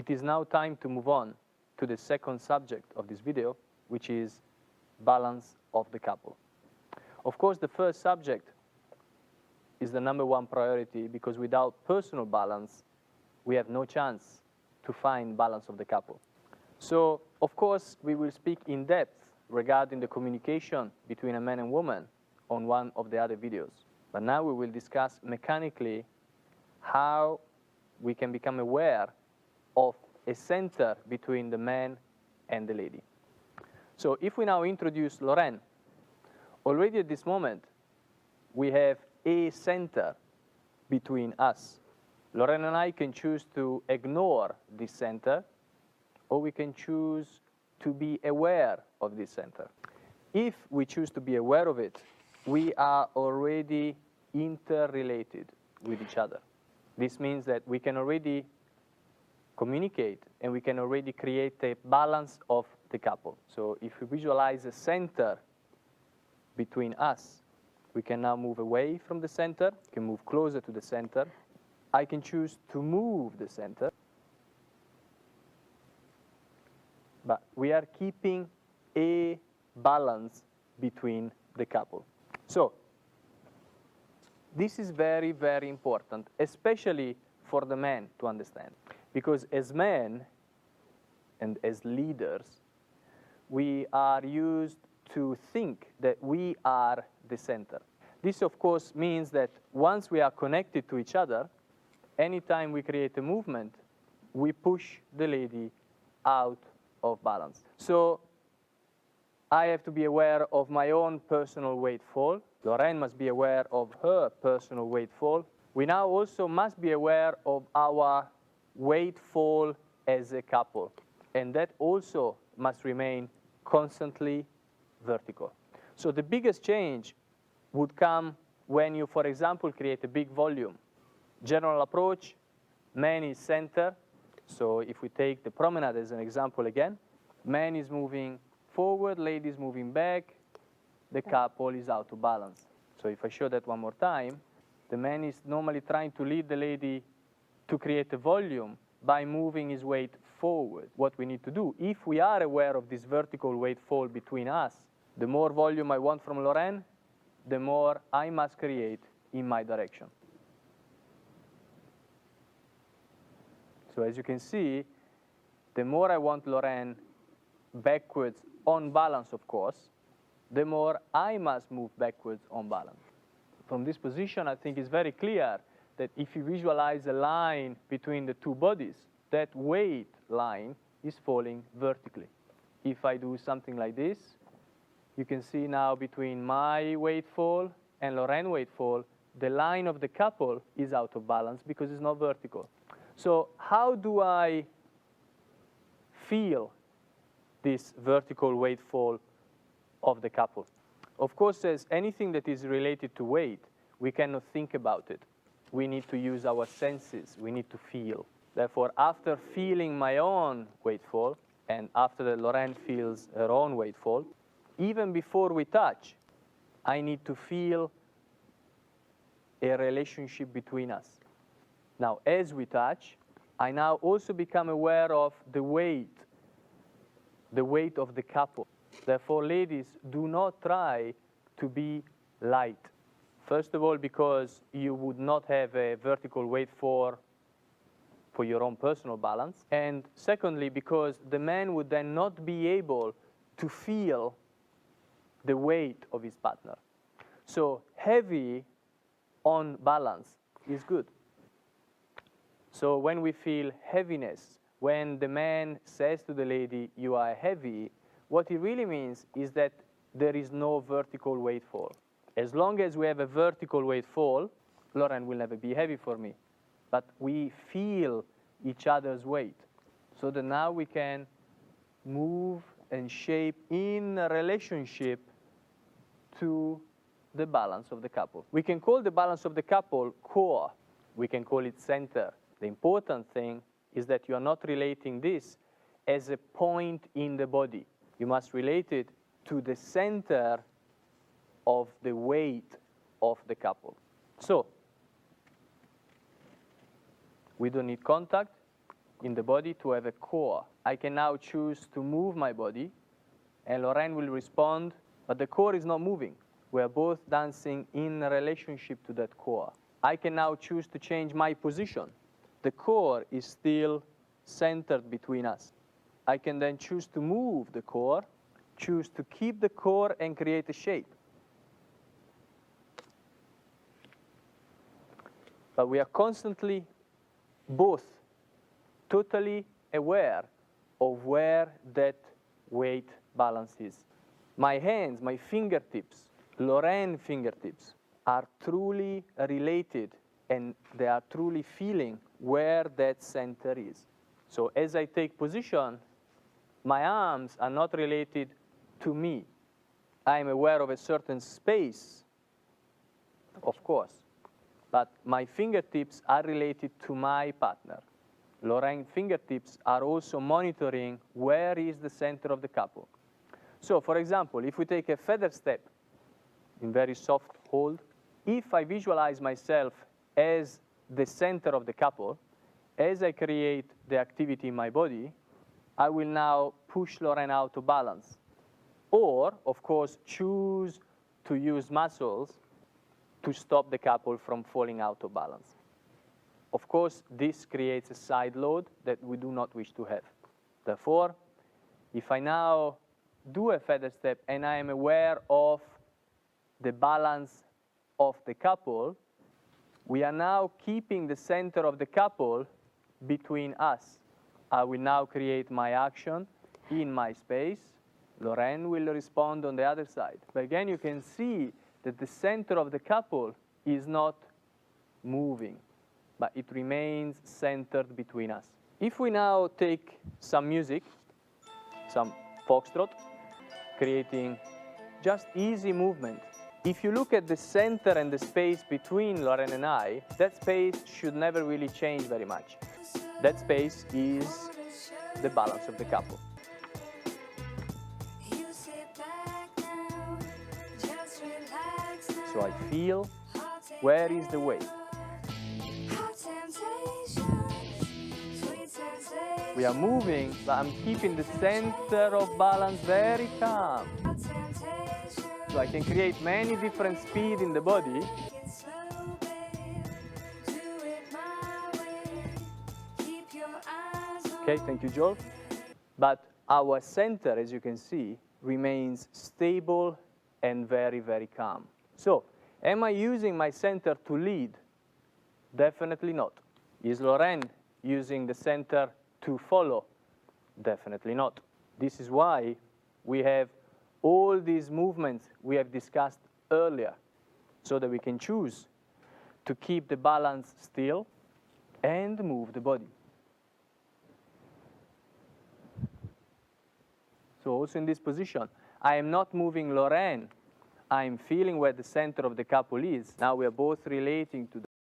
It is now time to move on to the second subject of this video, which is balance of the couple. Of course, the first subject is the #1 priority, because without personal balance, we have no chance to find balance of the couple. So, of course, we will speak in depth regarding the communication between a man and woman on one of the other videos. But now we will discuss mechanically how we can become aware of a center between the man and the lady. So if we now introduce Lorraine, already at this moment, we have a center between us. Lorraine and I can choose to ignore this center, or we can choose to be aware of this center. If we choose to be aware of it, we are already interrelated with each other. This means that we can already communicate and we can already create a balance of the couple. So if we visualize a center between us, we can now move away from the center, we can move closer to the center. I can choose to move the center, but we are keeping a balance between the couple. So this is very, very important, especially for the men to understand. Because as men and as leaders, we are used to think that we are the center. This, of course, means that once we are connected to each other, anytime we create a movement, we push the lady out of balance. So I have to be aware of my own personal weight fall. Lorraine must be aware of her personal weight fall. We now also must be aware of our weight fall as a couple. And that also must remain constantly vertical. So the biggest change would come when you, for example, create a big volume. General approach, man is center. So if we take the promenade as an example again, man is moving forward, lady is moving back, the couple is out of balance. So if I show that one more time, the man is normally trying to lead the lady to create a volume by moving his weight forward. What we need to do, if we are aware of this vertical weight fall between us, the more volume I want from Lorraine, the more I must create in my direction. So as you can see, the more I want Lorraine backwards on balance, of course, the more I must move backwards on balance. From this position, I think it's very clear that if you visualize a line between the two bodies, that weight line is falling vertically. If I do something like this, you can see now between my weight fall and Lorraine weight fall, the line of the couple is out of balance because it's not vertical. So how do I feel this vertical weight fall of the couple? Of course, as anything that is related to weight, we cannot think about it. We need to use our senses. We need to feel. Therefore, after feeling my own weight fall, and after that Lorraine feels her own weight fall, even before we touch, I need to feel a relationship between us. Now, as we touch, I now also become aware of the weight of the couple. Therefore, ladies, do not try to be light. First of all, because you would not have a vertical weight for your own personal balance. And secondly, because the man would then not be able to feel the weight of his partner. So heavy on balance is good. So when we feel heaviness, when the man says to the lady, you are heavy, what it really means is that there is no vertical weight fall. As long as we have a vertical weight fall, Lorraine will never be heavy for me. But we feel each other's weight. So that now we can move and shape in a relationship to the balance of the couple. We can call the balance of the couple core. We can call it center. The important thing is that you are not relating this as a point in the body. You must relate it to the center of the weight of the couple. So, we don't need contact. in the body to have a core. I can now choose to move my body, and Lorraine will respond, but the core is not moving. We are both dancing in relationship to that core. I can now choose to change my position. The core is still centered between us. I can then choose to move the core, choose to keep the core and create a shape. But we are constantly both totally aware of where that weight balance is. My hands, my fingertips, Lorraine fingertips, are truly related, and they are truly feeling where that center is. So as I take position, my arms are not related to me. I am aware of a certain space, of course, but my fingertips are related to my partner. Lorraine's fingertips are also monitoring where is the center of the couple. So for example, if we take a feather step in very soft hold, if I visualize myself as the center of the couple, as I create the activity in my body, I will now push Lorraine out of balance. Or, of course, choose to use muscles to stop the couple from falling out of balance. Of course, this creates a side load that we do not wish to have. Therefore, if I now do a feather step and I am aware of the balance of the couple, we are now keeping the center of the couple between us. I will now create my action in my space. Lorraine will respond on the other side. But again, you can see that the center of the couple is not moving, but it remains centered between us. If we now take some music, some foxtrot, creating just easy movement. If you look at the center and the space between Lorraine and I, that space should never really change very much. That space is the balance of the couple. So I feel, where is the weight? We are moving, but I'm keeping the center of balance very calm. So I can create many different speeds in the body. Okay, thank you, Joel. But our center, as you can see, remains stable and very, very calm. So, am I using my center to lead? Definitely not. Is Lorraine using the center to follow? Definitely not. This is why we have all these movements we have discussed earlier, so that we can choose to keep the balance still and move the body. So also in this position, I am not moving Lorraine. I am feeling where the center of the couple is. Now we are both relating to